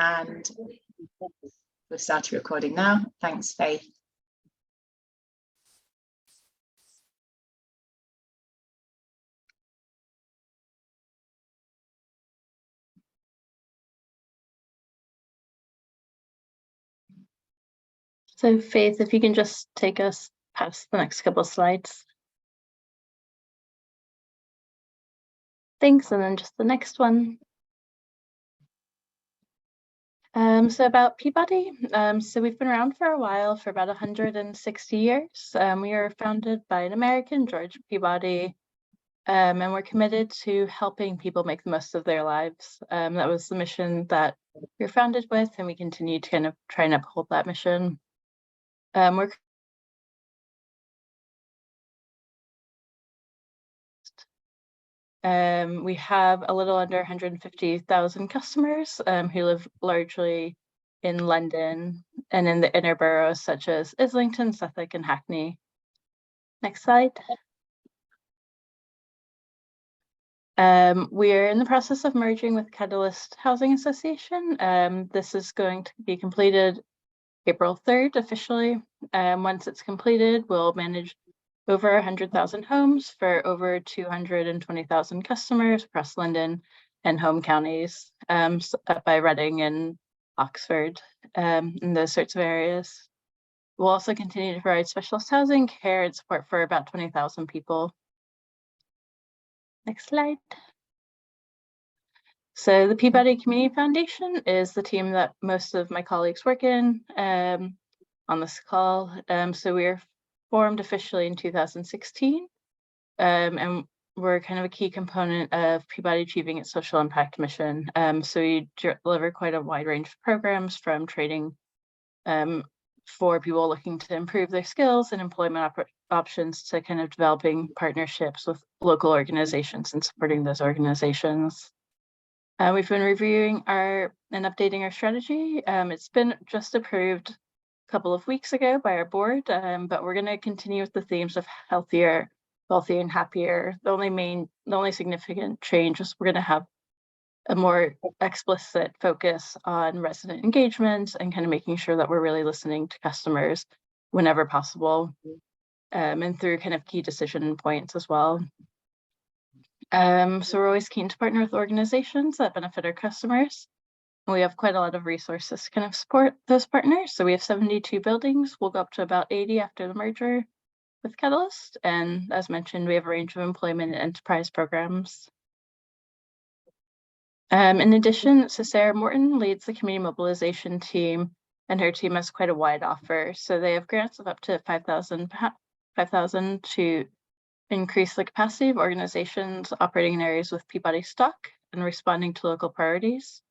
And we've started recording now. Thanks, Faith. So Faith, if you can just take us past the next couple of slides. Thanks, and then just the next one. So about Peabody, so we've been around for a while, for about 160 years. We were founded by an American, George Peabody, and we're committed to helping people make the most of their lives. That was the mission that we were founded with, and we continue to kind of try and uphold that mission. We have a little under 150,000 customers who live largely in London and in the inner boroughs such as Islington, Suffolk, and Hackney. Next slide. We're in the process of merging with Catalyst Housing Association. This is going to be completed April 3rd officially. Once it's completed, we'll manage over 100,000 homes for over 220,000 customers across London and home counties by Reading and Oxford, and those sorts of areas. We'll also continue to provide specialist housing, care, and support for about 20,000 people. Next slide. So the Peabody Community Foundation is the team that most of my colleagues work in on this call. So we were formed officially in 2016, and we're kind of a key component of Peabody achieving its social impact mission. So we deliver quite a wide range of programs, from training for people looking to improve their skills and employment options to kind of developing partnerships with local organizations and supporting those organizations. We've been reviewing and updating our strategy. It's been just approved a couple of weeks ago by our board, but we're going to continue with the themes of healthier, wealthier, and happier. The only significant change is we're going to have a more explicit focus on resident engagement and kind of making sure that we're really listening to customers whenever possible, and through kind of key decision points as well. So we're always keen to partner with organizations that benefit our customers. We have quite a lot of resources to kind of support those partners. So we have 72 buildings. We'll go up to about 80 after the merger with Catalyst. And as mentioned, we have a range of employment and enterprise programs. In addition, so Sarah Morton leads the community mobilization team, and her team has quite a wide offer. So they have grants of up to 5,000 to increase the capacity of organizations operating in areas with Peabody stock and responding to local priorities.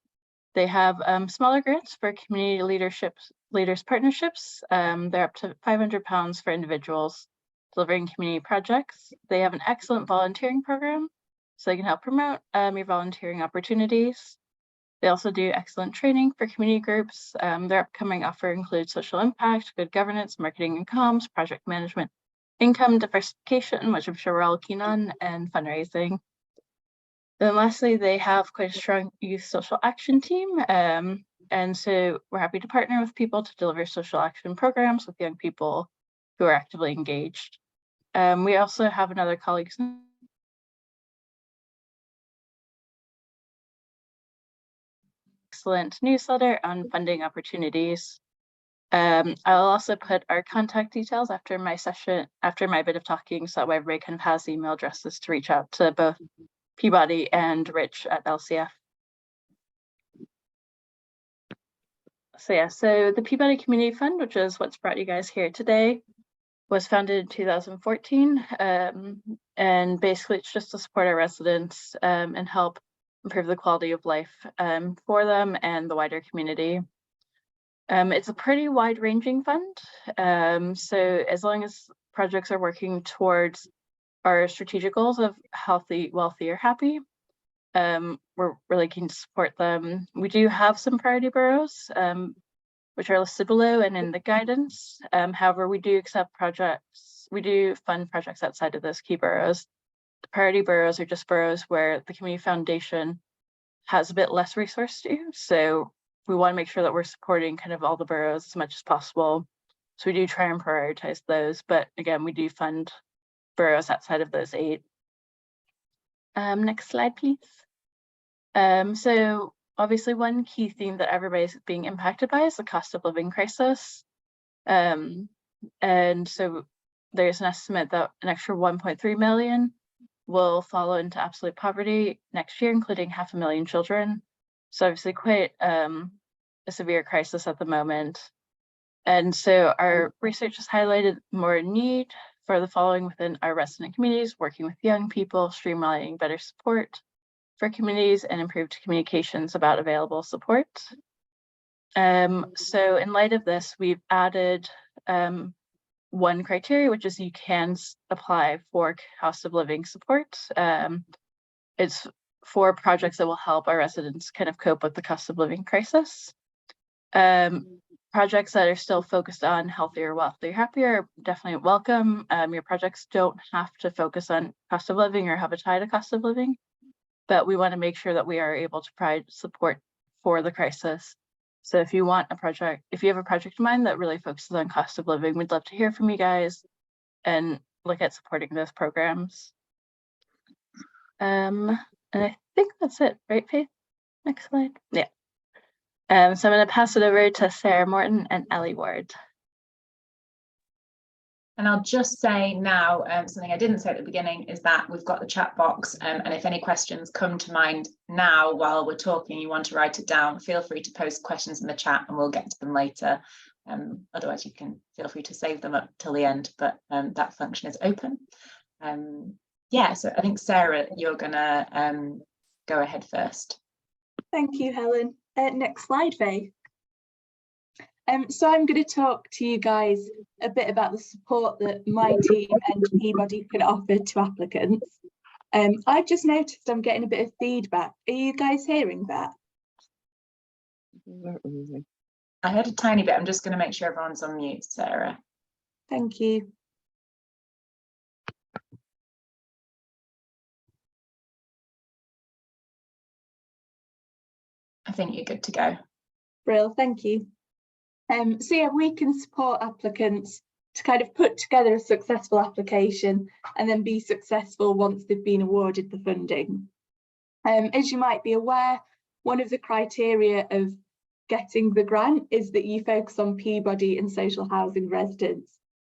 They have smaller grants for community leaders partnerships. They're up to £500 for individuals delivering community projects. They have an excellent volunteering program, so they can help promote your volunteering opportunities. They also do excellent training for community groups. Their upcoming offer includes social impact, good governance, marketing and comms, project management, income diversification, which I'm sure we're all keen on, and fundraising. Then lastly, they have quite a strong youth social action team. And so we're happy to partner with people to deliver social action programs with young people who are actively engaged. We also have another colleague's excellent newsletter on funding opportunities. I'll also put our contact details after my bit of talking, so that way everybody kind of has email addresses to reach out to both Peabody and Rich at LCF. So yeah, so the Peabody Community Fund, which is what's brought you guys here today, was founded in 2014, and basically it's just to support our residents and help improve the quality of life for them and the wider community. It's a pretty wide-ranging fund, so as long as projects are working towards our strategic goals of healthy, wealthy, or happy, we're really keen to support them. We do have some priority boroughs, which are listed below and in the guidance. However, we do fund projects outside of those key boroughs. The priority boroughs are just boroughs where the Community Foundation has a bit less resource to, so we want to make sure that we're supporting kind of all the boroughs as much as possible. So we do try and prioritize those, but again, we do fund boroughs outside of those 8. Next slide, please. So obviously one key theme that everybody's being impacted by is the cost of living crisis. And so there's an estimate that an extra 1.3 million will fall into absolute poverty next year, including 500,000 children. So obviously quite a severe crisis at the moment. And so our research has highlighted more need for the following within our resident communities: working with young people, streamlining better support for communities, and improved communications about available support. So in light of this, we've added one criteria, which is you can apply for cost of living support. It's for projects that will help our residents kind of cope with the cost of living crisis. Projects that are still focused on healthier, wealthier, happier are definitely welcome. Your projects don't have to focus on cost of living or have a tie to cost of living, but we want to make sure that we are able to provide support for the crisis. So if you want a project, if you have a project in mind that really focuses on cost of living, we'd love to hear from you guys and look at supporting those programs. And I think that's it, right, Faith? Next slide. Yeah. So I'm going to pass it over to Sarah Morton and Ellie Ward. And I'll just say now, something I didn't say at the beginning is that we've got the chat box, and if any questions come to mind now while we're talking, you want to write it down, feel free to post questions in the chat and we'll get to them later. Otherwise you can feel free to save them up till the end, but that function is open. Yeah, so I think Sarah, you're gonna go ahead first. Thank you, Helen. Next slide, Faye. So I'm going to talk to you guys a bit about the support that my team and Peabody can offer to applicants. I've just noticed I'm getting a bit of feedback. Are you guys hearing that? I heard a tiny bit. I'm just going to make sure everyone's on mute, Sarah. Thank you. I think you're good to go. Brill, thank you. So yeah, we can support applicants to kind of put together a successful application and then be successful once they've been awarded the funding. As you might be aware, one of the criteria of getting the grant is that you focus on Peabody and social housing residents.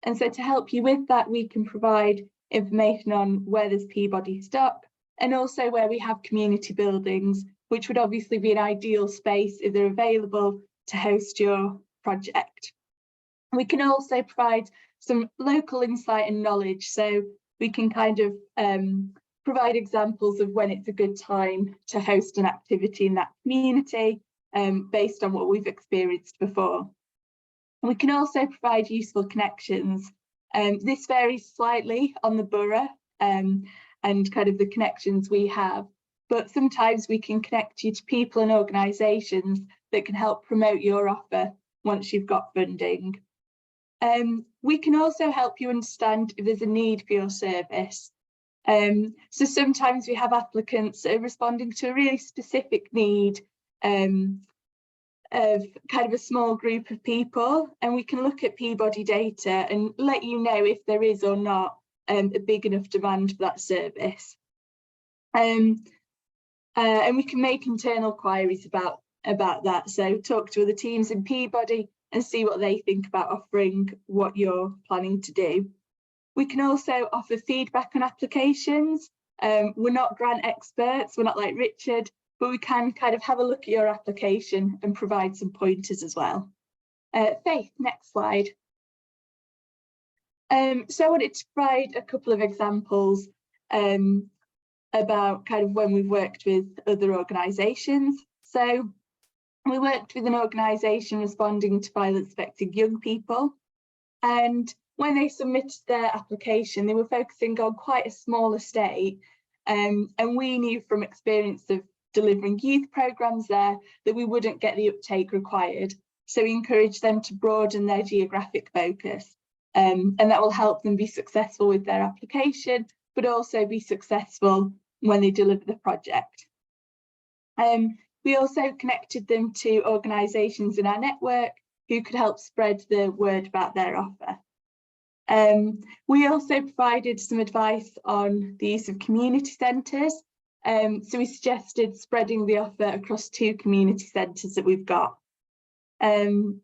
And so to help you with that, we can provide information on where there's Peabody stock and also where we have community buildings, which would obviously be an ideal space if they're available to host your project. We can also provide some local insight and knowledge, so we can kind of provide examples of when it's a good time to host an activity in that community based on what we've experienced before. We can also provide useful connections. This varies slightly on the borough and kind of the connections we have, but sometimes we can connect you to people and organisations that can help promote your offer once you've got funding. We can also help you understand if there's a need for your service. So sometimes we have applicants that are responding to a really specific need of kind of a small group of people, and we can look at Peabody data and let you know if there is or not a big enough demand for that service. And we can make internal queries about that. So talk to other teams in Peabody and see what they think about offering what you're planning to do. We can also offer feedback on applications. We're not grant experts, we're not like Richard, but we can kind of have a look at your application and provide some pointers as well. Faith, next slide. So I wanted to provide a couple of examples about kind of when we've worked with other organisations. So we worked with an organisation responding to violence affecting young people, and when they submitted their application, they were focusing on quite a small estate, and we knew from experience of delivering youth programmes there that we wouldn't get the uptake required. So we encouraged them to broaden their geographic focus, and that will help them be successful with their application, but also be successful when they deliver the project. We also connected them to organisations in our network who could help spread the word about their offer. We also provided some advice on the use of community centres. So we suggested spreading the offer across 2 community centres that we've got. And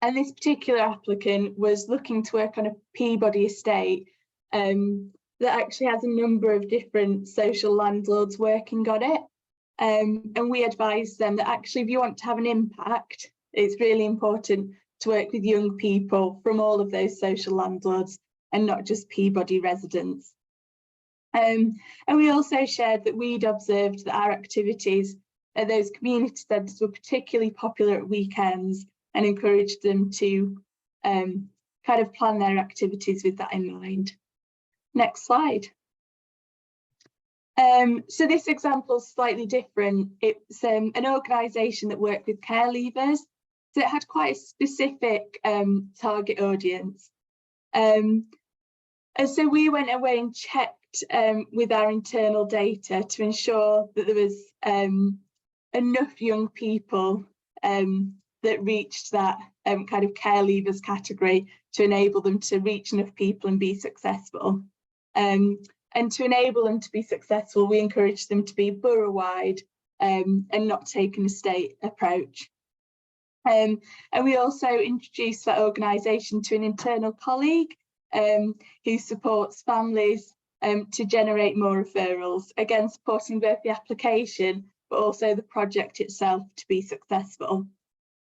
this particular applicant was looking to work on a Peabody estate that actually has a number of different social landlords working on it. And we advised them that actually, if you want to have an impact, it's really important to work with young people from all of those social landlords and not just Peabody residents. And we also shared that we'd observed that our activities at those community centres were particularly popular at weekends, and encouraged them to kind of plan their activities with that in mind. Next slide. So this example is slightly different. It's an organisation that worked with care leavers. So it had quite a specific target audience. And so we went away and checked with our internal data to ensure that there was enough young people that reached that kind of care leavers category to enable them to reach enough people and be successful. And to enable them to be successful, we encouraged them to be borough-wide and not take an estate approach. And we also introduced that organisation to an internal colleague who supports families to generate more referrals, again supporting both the application but also the project itself to be successful.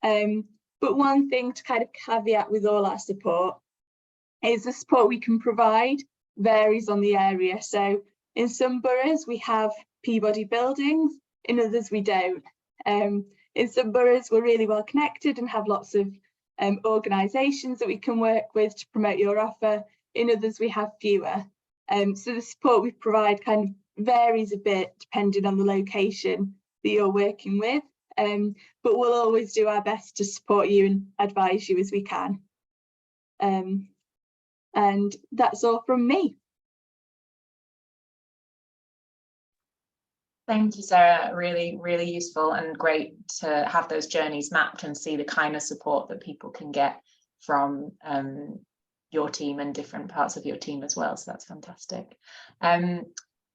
But one thing to kind of caveat with all our support is the support we can provide varies on the area. So in some boroughs we have Peabody buildings, in others we don't. In some boroughs we're really well connected and have lots of organisations that we can work with to promote your offer. In others we have fewer. So the support we provide kind of varies a bit depending on the location that you're working with, but we'll always do our best to support you and advise you as we can. And that's all from me. Thank you, Sarah. Really, really useful and great to have those journeys mapped and see the kind of support that people can get from your team and different parts of your team as well. So that's fantastic.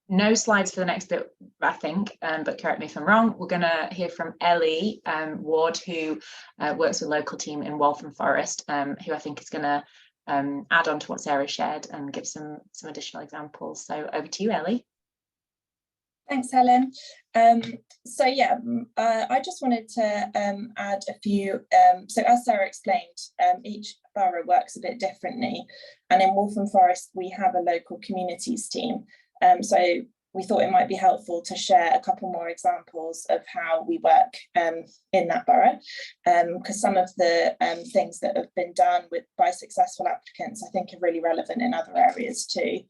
No slides for the next bit, I think, but correct me if I'm wrong. We're going to hear from Ellie Ward, who works with a local team in Waltham Forest, who I think is going to add on to what Sarah shared and give some additional examples. So over to you, Ellie. Thanks, Helen. So yeah, I just wanted to add a few. So as Sarah explained, each borough works a bit differently, and in Waltham Forest we have a local communities team. So we thought it might be helpful to share a couple more examples of how we work in that borough, because some of the things that have been done by successful applicants I think are really relevant in other areas too.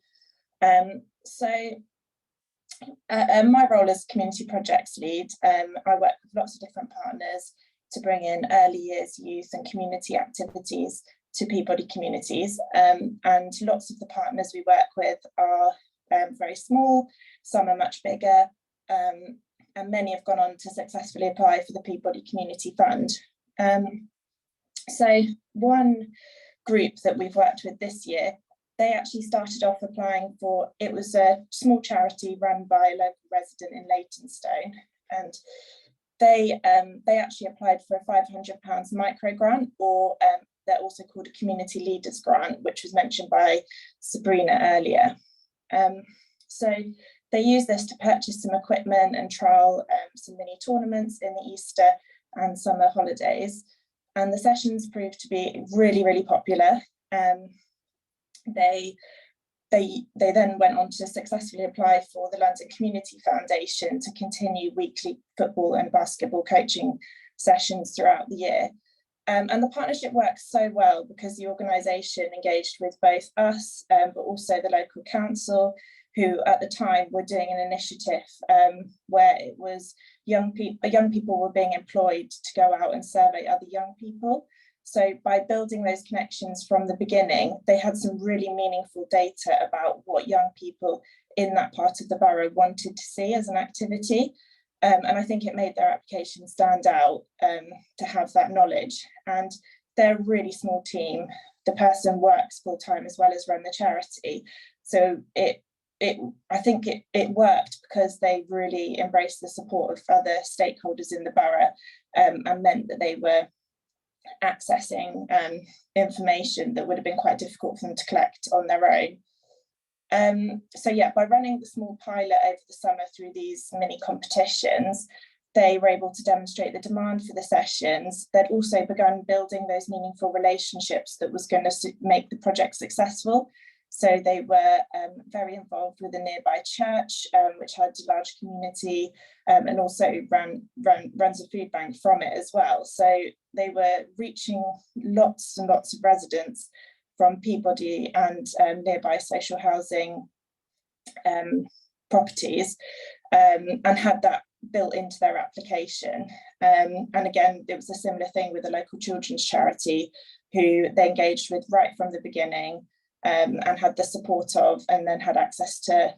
My role as community projects lead, I work with lots of different partners to bring in early years youth and community activities to Peabody communities, and lots of the partners we work with are very small, some are much bigger, and many have gone on to successfully apply for the Peabody Community Fund. So one group that we've worked with this year, they actually started off applying for, it was a small charity run by a local resident in Leytonstone, and they actually applied for a £500 micro grant, or they're also called a community leaders grant, which was mentioned by Sabrina earlier. So they use this to purchase some equipment and trial some mini tournaments in the Easter and summer holidays, and the sessions proved to be really, really popular. They then went on to successfully apply for the London Community Foundation to continue weekly football and basketball coaching sessions throughout the year. And the partnership works so well because the organisation engaged with both us, but also the local council, who at the time were doing an initiative where it was young people were being employed to go out and survey other young people. So by building those connections from the beginning, they had some really meaningful data about what young people in that part of the borough wanted to see as an activity. And I think it made their application stand out to have that knowledge. And they're a really small team. The person works full time as well as run the charity. So I think it worked because they really embraced the support of other stakeholders in the borough, and meant that they were accessing information that would have been quite difficult for them to collect on their own. So yeah, by running the small pilot over the summer through these mini competitions, they were able to demonstrate the demand for the sessions. They'd also begun building those meaningful relationships that was going to make the project successful. So they were very involved with a nearby church, which had a large community, and also runs a food bank from it as well. So they were reaching lots and lots of residents from Peabody and nearby social housing properties, and had that built into their application. And again, it was a similar thing with a local children's charity who they engaged with right from the beginning, and had the support of, and then had access to,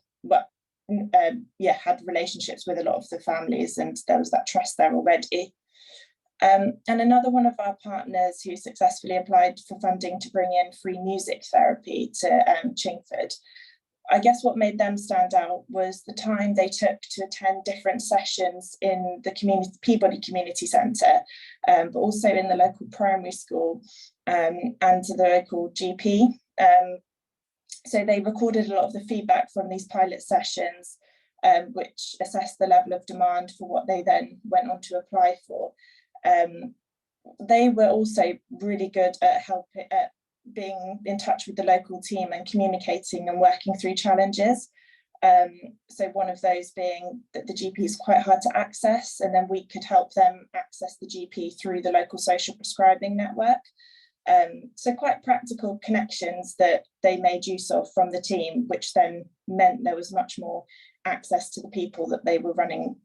had relationships with a lot of the families, and there was that trust there already. And another one of our partners who successfully applied for funding to bring in free music therapy to Chingford, I guess what made them stand out was the time they took to attend different sessions in the Peabody Community Centre, but also in the local primary school, and to the local GP. So they recorded a lot of the feedback from these pilot sessions, which assessed the level of demand for what they then went on to apply for. They were also really good at being in touch with the local team and communicating and working through challenges. So one of those being that the GP is quite hard to access, and then we could help them access the GP through the local social prescribing network. So quite practical connections that they made use of from the team, which then meant there was much more access to the people that they were running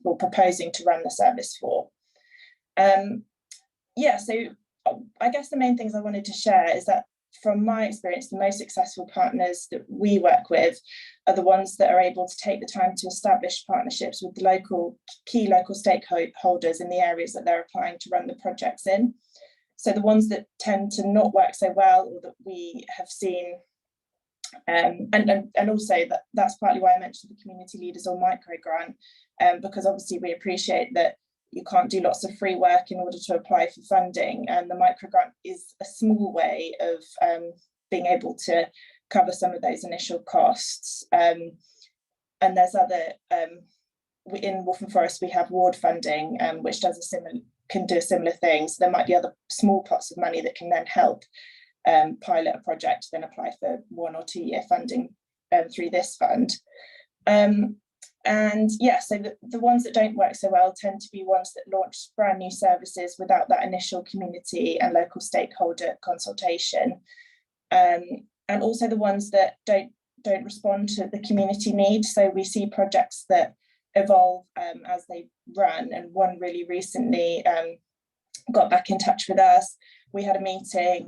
or proposing to run the service for. So I guess the main things I wanted to share is that from my experience, the most successful partners that we work with are the ones that are able to take the time to establish partnerships with the key local stakeholders in the areas that they're applying to run the projects in. So the ones that tend to not work so well, or that we have seen, and also that's partly why I mentioned the community leaders or micro grant, because obviously we appreciate that you can't do lots of free work in order to apply for funding, and the micro grant is a small way of being able to cover some of those initial costs. And there's other, in Waltham Forest we have ward funding, which can do a similar thing. So there might be other small pots of money that can then help pilot a project, then apply for 1 or 2 year funding through this fund. And yeah, so the ones that don't work so well tend to be ones that launch brand new services without that initial community and local stakeholder consultation. And also the ones that don't respond to the community need. So we see projects that evolve as they run, and one really recently got back in touch with us. We had a meeting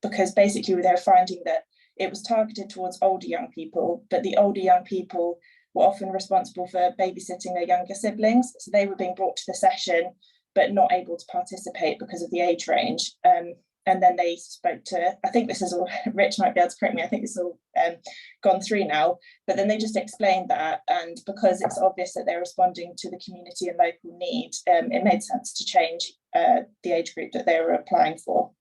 because basically they were finding that it was targeted towards older young people, but the older young people were often responsible for babysitting their younger siblings. So they were being brought to the session, but not able to participate because of the age range. And then they spoke to, I think this is all, Rich might be able to correct me, I think this is all gone through now, but then they just explained that, and because it's obvious that they're responding to the community and local need, it made sense to change the age group that they were applying for.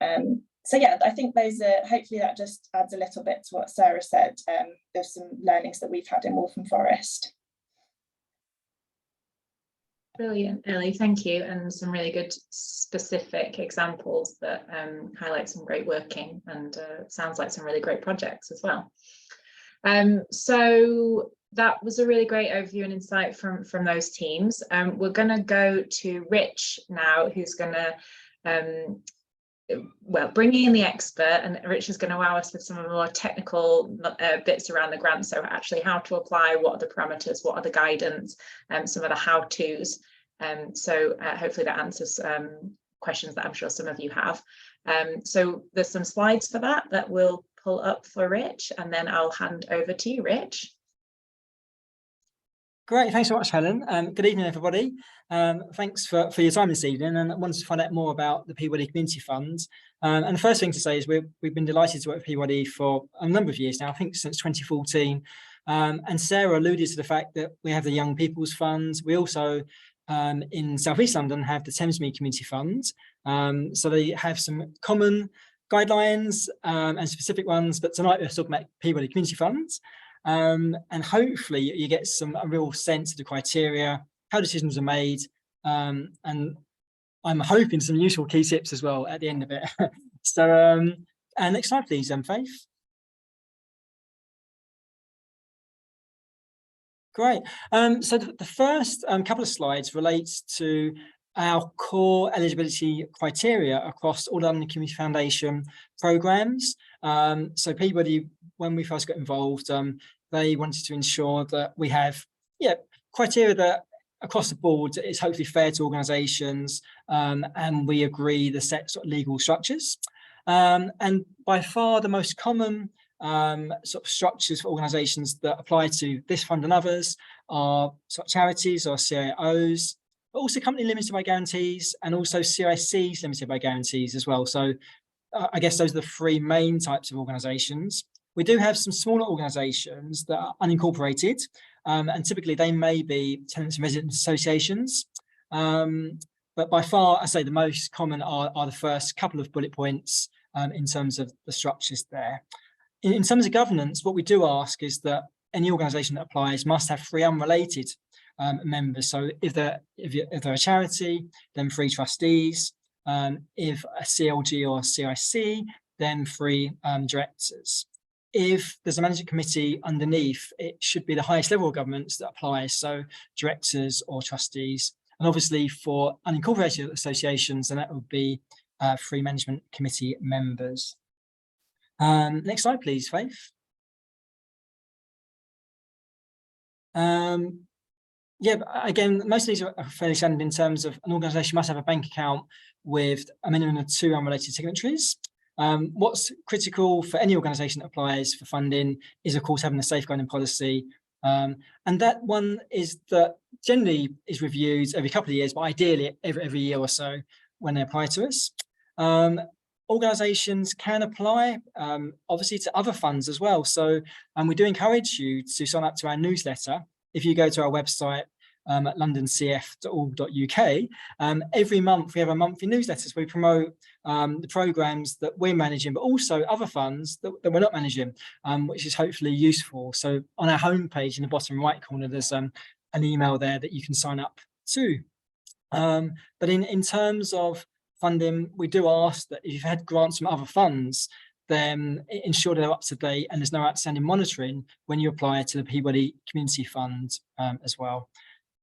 So yeah, I think those are, hopefully that just adds a little bit to what Sarah said. There's some learnings that we've had in Waltham Forest. Brilliant, Ellie, thank you, and some really good specific examples that highlight some great working, and sounds like some really great projects as well. So that was a really great overview and insight from those teams. We're going to go to Rich now, who's going to bringing in the expert, and Rich is going to wow us with some of the more technical bits around the grant. So actually how to apply, what are the parameters, what are the guidance, some of the how-tos. So hopefully that answers questions that I'm sure some of you have. So there's some slides for that we'll pull up for Rich, and then I'll hand over to you, Rich. Great, thanks so much, Helen. Good evening, everybody. Thanks for your time this evening, and I wanted to find out more about the Peabody Community Fund. And the first thing to say is we've been delighted to work with Peabody for a number of years now, I think since 2014. And Sarah alluded to the fact that we have the Young People's Fund. We also, in South East London, have the Thamesmead Community Fund. So they have some common guidelines and specific ones, but tonight we're talking about Peabody Community Funds. And hopefully you get a real sense of the criteria, how decisions are made, and I'm hoping some useful key tips as well at the end of it. So, and next slide, please, Faith. Great. So the first couple of slides relates to our core eligibility criteria across all London Community Foundation programmes. So Peabody, when we first got involved, they wanted to ensure that we have criteria that across the board is hopefully fair to organisations, and we agree the set sort of legal structures. And by far the most common sort of structures for organisations that apply to this fund and others are sort of charities or CIOs, but also company limited by guarantees and also CICs limited by guarantees as well. So I guess those are the three main types of organisations. We do have some smaller organisations that are unincorporated, and typically they may be tenants and residents associations. But by far, I say the most common are the first couple of bullet points in terms of the structures there. In terms of governance, what we do ask is that any organisation that applies must have 3 unrelated members. So if they're a charity, then 3 trustees. If a CLG or CIC, then 3 directors. If there's a management committee underneath, it should be the highest level of governance that applies, so directors or trustees. And obviously for unincorporated associations, then that would be 3 management committee members. Next slide, please, Faith. Yeah, again, most of these are fairly standard in terms of an organisation must have a bank account with a minimum of 2 unrelated signatories. What's critical for any organisation that applies for funding is, of course, having a safeguarding policy. And that one is that generally is reviewed every couple of years, but ideally every year or so when they apply to us. Organisations can apply, obviously, to other funds as well. So we do encourage you to sign up to our newsletter. If you go to our website at londoncf.org.uk, every month we have a monthly newsletter. So we promote the programmes that we're managing, but also other funds that we're not managing, which is hopefully useful. So on our homepage in the bottom right corner, there's an email there that you can sign up to. But in terms of funding, we do ask that if you've had grants from other funds, then ensure they're up to date and there's no outstanding monitoring when you apply to the Peabody Community Fund as well.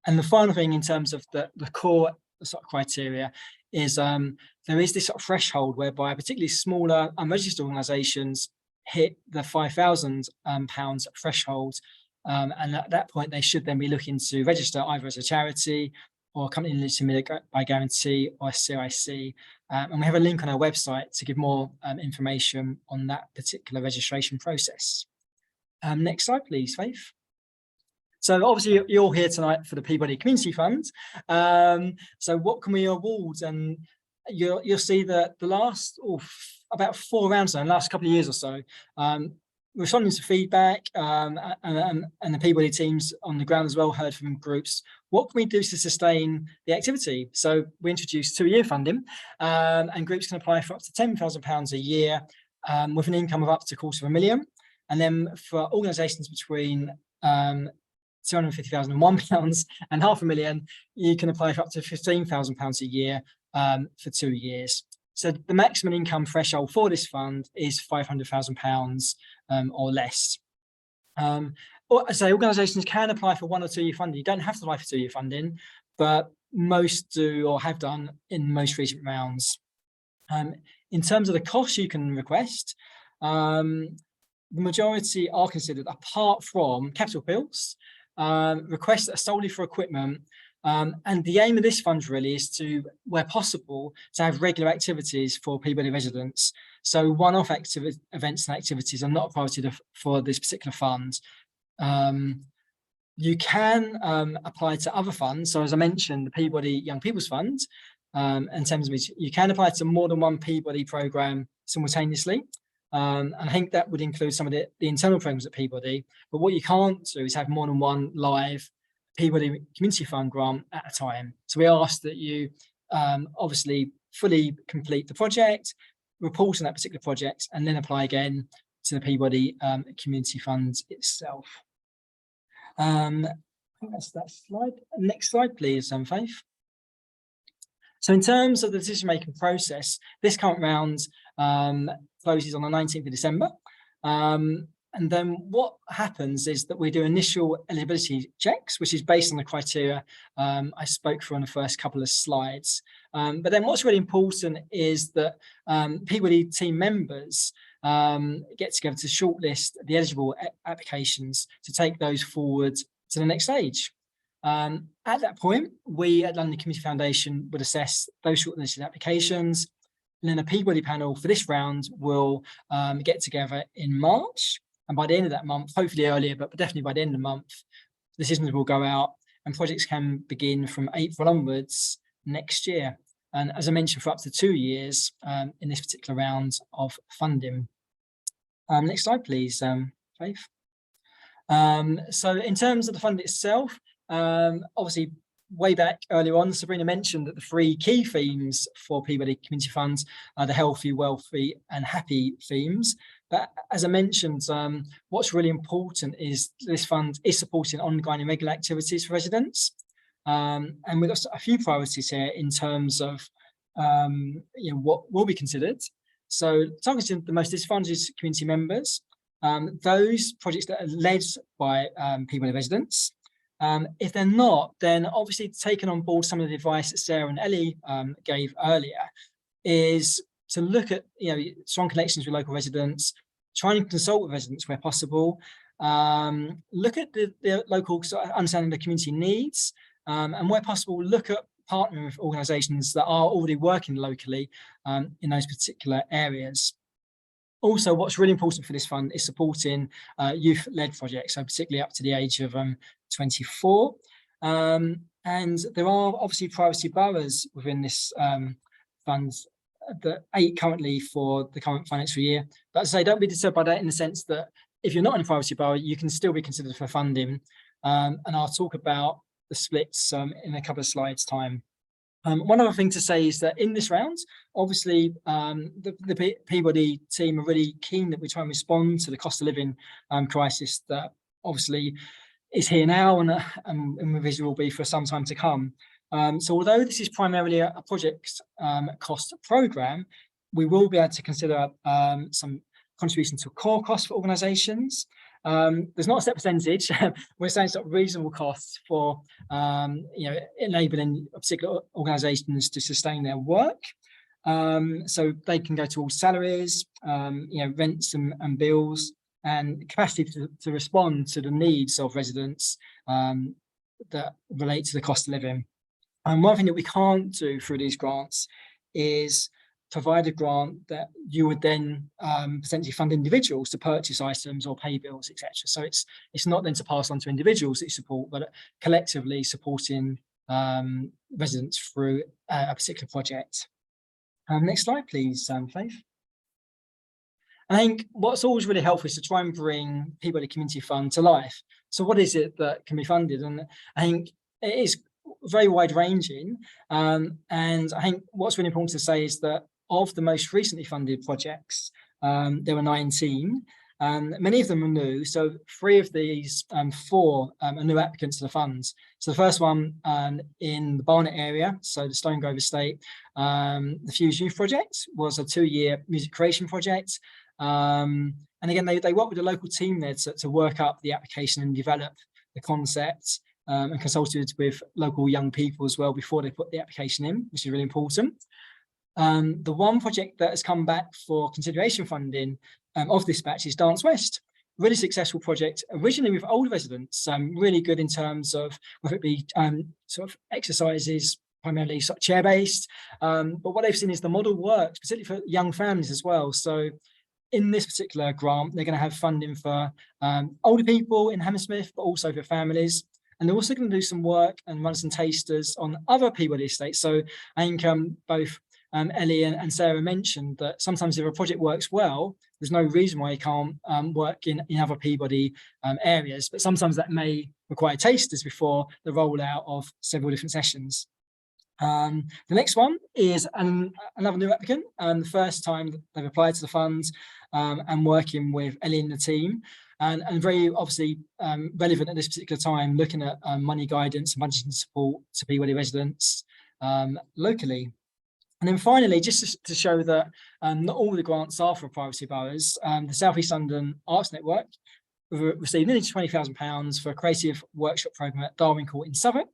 And the final thing in terms of the core sort of criteria is there is this sort of threshold whereby particularly smaller unregistered organisations hit the £5,000 threshold, and at that point they should then be looking to register either as a charity or a company limited by guarantee or a CIC. And we have a link on our website to give more information on that particular registration process. Next slide, please, Faith. So obviously you're here tonight for the Peabody Community Fund. So what can we award? And you'll see that the last about 4 rounds now, in the last couple of years or so, responding to feedback, and the Peabody teams on the ground as well heard from groups, what can we do to sustain the activity? So we introduced 2-year funding, and groups can apply for up to £10,000 a year with an income of up to £250,000. And then for organisations between £250,000 and £1 and £500,000, you can apply for up to £15,000 a year for 2 years. So the maximum income threshold for this fund is £500,000 or less. So organisations can apply for 1 or 2 year funding. You don't have to apply for 2 year funding, but most do or have done in most recent rounds. In terms of the costs you can request, the majority are considered, apart from capital bills, requests that are solely for equipment. And the aim of this fund really is to, where possible, to have regular activities for Peabody residents. So one-off events and activities are not a priority for this particular fund. You can apply to other funds. So as I mentioned, the Peabody Young People's Fund, in terms of which you can apply to more than one Peabody programme simultaneously. And I think that would include some of the internal programs at Peabody. But what you can't do is have more than one live Peabody Community Fund grant at a time. So we ask that you obviously fully complete the project, report on that particular project, and then apply again to the Peabody Community Fund itself. I think that's that slide. Next slide, please, Faith. So in terms of the decision-making process, this current round closes on the 19th of December. And then what happens is that we do initial eligibility checks, which is based on the criteria I spoke for on the first couple of slides. But then what's really important is that Peabody team members get together to shortlist the eligible applications to take those forward to the next stage. At that point, we at London Community Foundation would assess those shortlisted applications, and then a Peabody panel for this round will get together in March. And by the end of that month, hopefully earlier, but definitely by the end of the month, decisions will go out and projects can begin from April onwards next year. And as I mentioned, for up to 2 years in this particular round of funding. Next slide, please, Faith. So in terms of the fund itself, obviously way back earlier on, Sabrina mentioned that the 3 key themes for Peabody Community Funds are the healthy, wealthy and happy themes. But as I mentioned, what's really important is this fund is supporting ongoing and regular activities for residents. And we've got a few priorities here in terms of what will be considered. So targeting the most disadvantaged community members, those projects that are led by Peabody residents. If they're not, then obviously taking on board some of the advice that Sarah and Ellie gave earlier is to look at strong connections with local residents, try and consult with residents where possible, look at the local understanding of the community needs, and where possible look at partnering with organisations that are already working locally in those particular areas. Also, what's really important for this fund is supporting youth-led projects, so particularly up to the age of 24. And there are obviously priority boroughs within this fund, the 8 currently for the current financial year. But as I say, don't be disturbed by that in the sense that if you're not in a priority borough, you can still be considered for funding. And I'll talk about the splits in a couple of slides' time. One other thing to say is that in this round, obviously, the Peabody team are really keen that we try and respond to the cost of living crisis that obviously is here now and visual will be for some time to come. So although this is primarily a project cost programme, we will be able to consider some contribution to core costs for organisations. There's not a set percentage. We're saying sort of reasonable costs for enabling particular organisations to sustain their work. So they can go towards salaries, rents and bills, and capacity to respond to the needs of residents that relate to the cost of living. And one thing that we can't do through these grants is provide a grant that you would then potentially fund individuals to purchase items or pay bills, etc. So it's not then to pass on to individuals that you support, but collectively supporting residents through a particular project. Next slide, please, Faith. I think what's always really helpful is to try and bring Peabody Community Fund to life. So what is it that can be funded? And I think it is very wide-ranging. And I think what's really important to say is that of the most recently funded projects, there were 19. Many of them are new. So 3 of these 4 are new applicants to the funds. So the first one in the Barnet area, so the Stonegrove Estate, the Fuse Youth Project was a 2-year music creation project. And again, they work with the local team there to work up the application and develop the concept, and consulted with local young people as well before they put the application in, which is really important. The one project that has come back for consideration funding of this batch is Dance West. Really successful project, originally with older residents, really good in terms of whether it be sort of exercises, primarily sort of chair-based. But what they've seen is the model works, particularly for young families as well. So in this particular grant, they're going to have funding for older people in Hammersmith, but also for families. And they're also going to do some work and run some tasters on other Peabody estates. So I think both Ellie and Sarah mentioned that sometimes if a project works well, there's no reason why it can't work in other Peabody areas. But sometimes that may require tasters before the rollout of several different sessions. The next one is another new applicant, the first time that they've applied to the funds, and working with Ellie and the team, and very obviously relevant at this particular time, looking at money guidance and budgeting support to Peabody residents locally. And then finally, just to show that not all the grants are for privacy boroughs, the South East London Arts Network received nearly £20,000 for a creative workshop programme at Darwin Court in Southwark,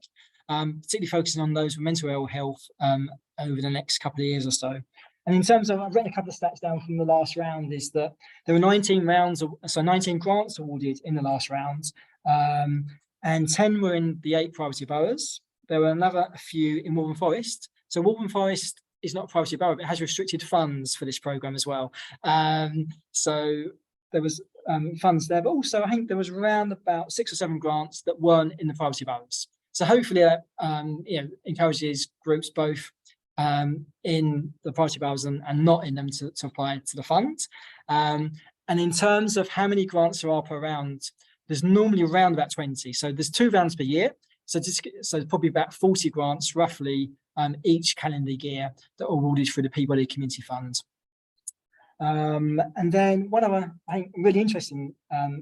particularly focusing on those with mental ill health over the next couple of years or so. And in terms of, I've written a couple of stats down from the last round, is that there were 19 grants awarded in the last round, and 10 were in the 8 privacy boroughs. There were another few in Waltham Forest. So Waltham Forest is not a privacy borough, but it has restricted funds for this programme as well. So there was funds there, but also I think there was around about 6 or 7 grants that weren't in the privacy boroughs. So hopefully that encourages groups both in the privacy boroughs and not in them to apply to the fund. And in terms of how many grants there are per round, there's normally around about 20. So there's 2 rounds per year. So probably about 40 grants roughly each calendar year that are awarded through the Peabody Community Fund. And then one other, I think, really interesting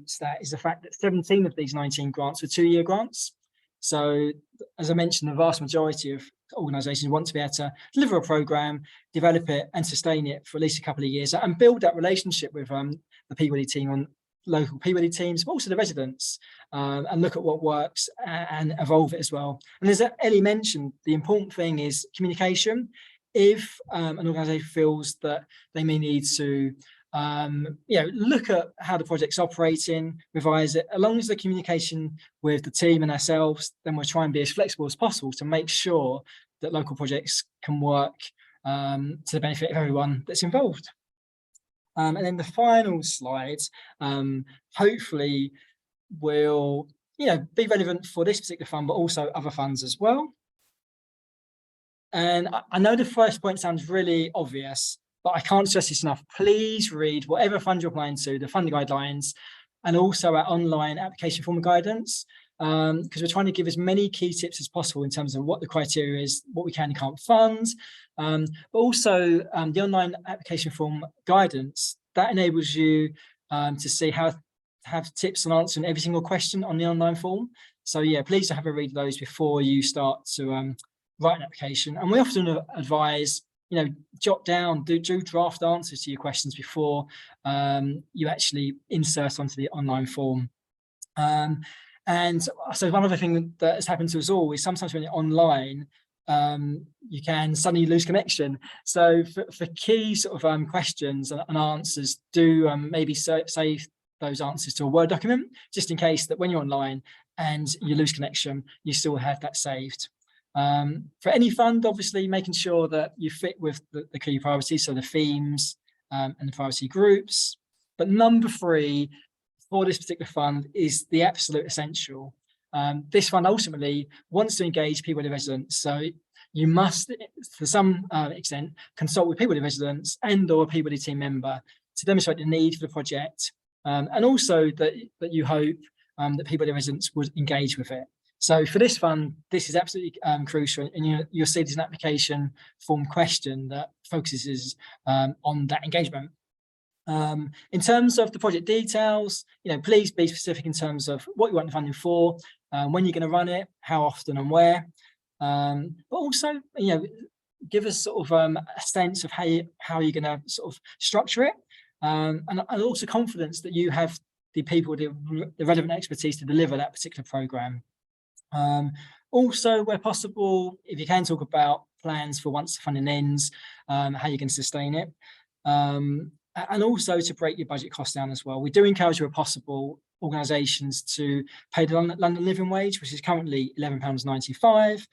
stat is the fact that 17 of these 19 grants were 2-year grants. So as I mentioned, the vast majority of organisations want to be able to deliver a programme, develop it and sustain it for at least a couple of years and build that relationship with the Peabody team on local Peabody teams, but also the residents, and look at what works and evolve it as well. And as Ellie mentioned, the important thing is communication. If an organisation feels that they may need to look at how the project's operating, revise it, as long as the communication with the team and ourselves, then we'll try and be as flexible as possible to make sure that local projects can work to the benefit of everyone that's involved. And then the final slide, hopefully will be relevant for this particular fund, but also other funds as well. And I know the first point sounds really obvious, but I can't stress this enough. Please read whatever fund you're applying to, the funding guidelines, and also our online application form guidance, because we're trying to give as many key tips as possible in terms of what the criteria is, what we can and can't fund, but also the online application form guidance that enables you to see how to have tips and answers on every single question on the online form. So yeah, please have a read of those before you start to write an application. And we often advise, jot down, do draft answers to your questions before you actually insert onto the online form. And so one other thing that has happened to us all is sometimes when you're online, you can suddenly lose connection. So for key sort of questions and answers, do maybe save those answers to a Word document, just in case that when you're online and you lose connection, you still have that saved. For any fund, obviously making sure that you fit with the key priorities, so the themes and the priority groups. But number 3 for this particular fund is the absolute essential. This fund ultimately wants to engage Peabody residents, so you must, to some extent, consult with Peabody residents and or a Peabody team member to demonstrate the need for the project, and also that you hope that Peabody residents would engage with it. So for this fund, this is absolutely crucial, and you'll see there's an application form question that focuses on that engagement. In terms of the project details, please be specific in terms of what you want the funding for, when you're going to run it, how often and where, but also give us sort of a sense of how you're going to sort of structure it, and also confidence that you have the people, the relevant expertise to deliver that particular programme. Also, where possible, if you can, talk about plans for once the funding ends, how you can sustain it, and also to break your budget costs down as well. We do encourage where possible organisations to pay the London living wage, which is currently £11.95.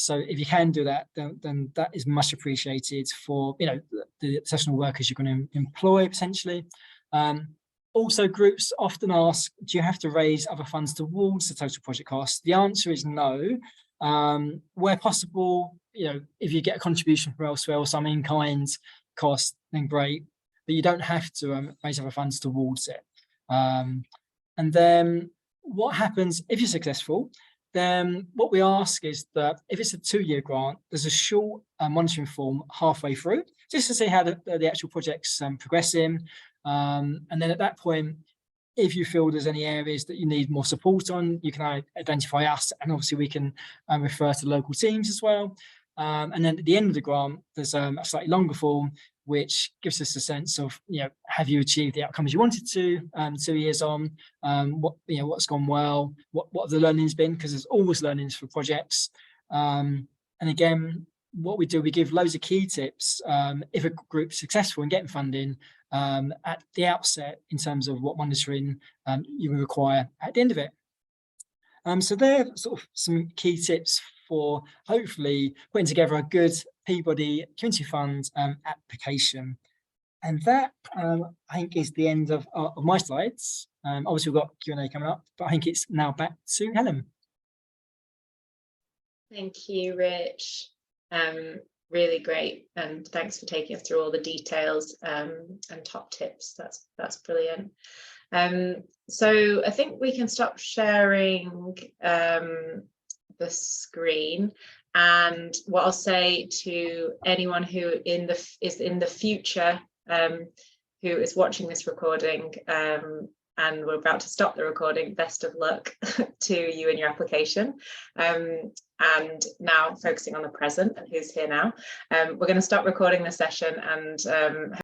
So if you can do that, then that is much appreciated for, you know, the sessional workers you're going to employ potentially. Also, groups often ask, do you have to raise other funds towards the total project cost? The answer is no. Where possible, you know, if you get a contribution from elsewhere or some in-kind cost, then great, but you don't have to raise other funds towards it. And then what happens if you're successful? Then what we ask is that if it's a 2-year grant, there's a short monitoring form halfway through, just to see how the actual project's progressing. And then at that point, if you feel there's any areas that you need more support on, you can identify us, and obviously we can refer to local teams as well. And then at the end of the grant, there's a slightly longer form, which gives us a sense of, you know, have you achieved the outcomes you wanted to 2 years on? What's gone well? What have the learnings been? Because there's always learnings for projects. And again, what we do, we give loads of key tips if a group's successful in getting funding at the outset in terms of what monitoring you will require at the end of it. So there are sort of some key tips for hopefully putting together a good Peabody Community Fund application. And that, I think, is the end of my slides. Obviously, we've got Q&A coming up, but I think it's now back to Helen. Thank you, Rich. Really great, and thanks for taking us through all the details and top tips. That's brilliant. So I think we can stop sharing the screen, and what I'll say to anyone who is in the future who is watching this recording, and we're about to stop the recording, best of luck to you in your application. And now focusing on the present and who's here now, we're going to stop recording the session, and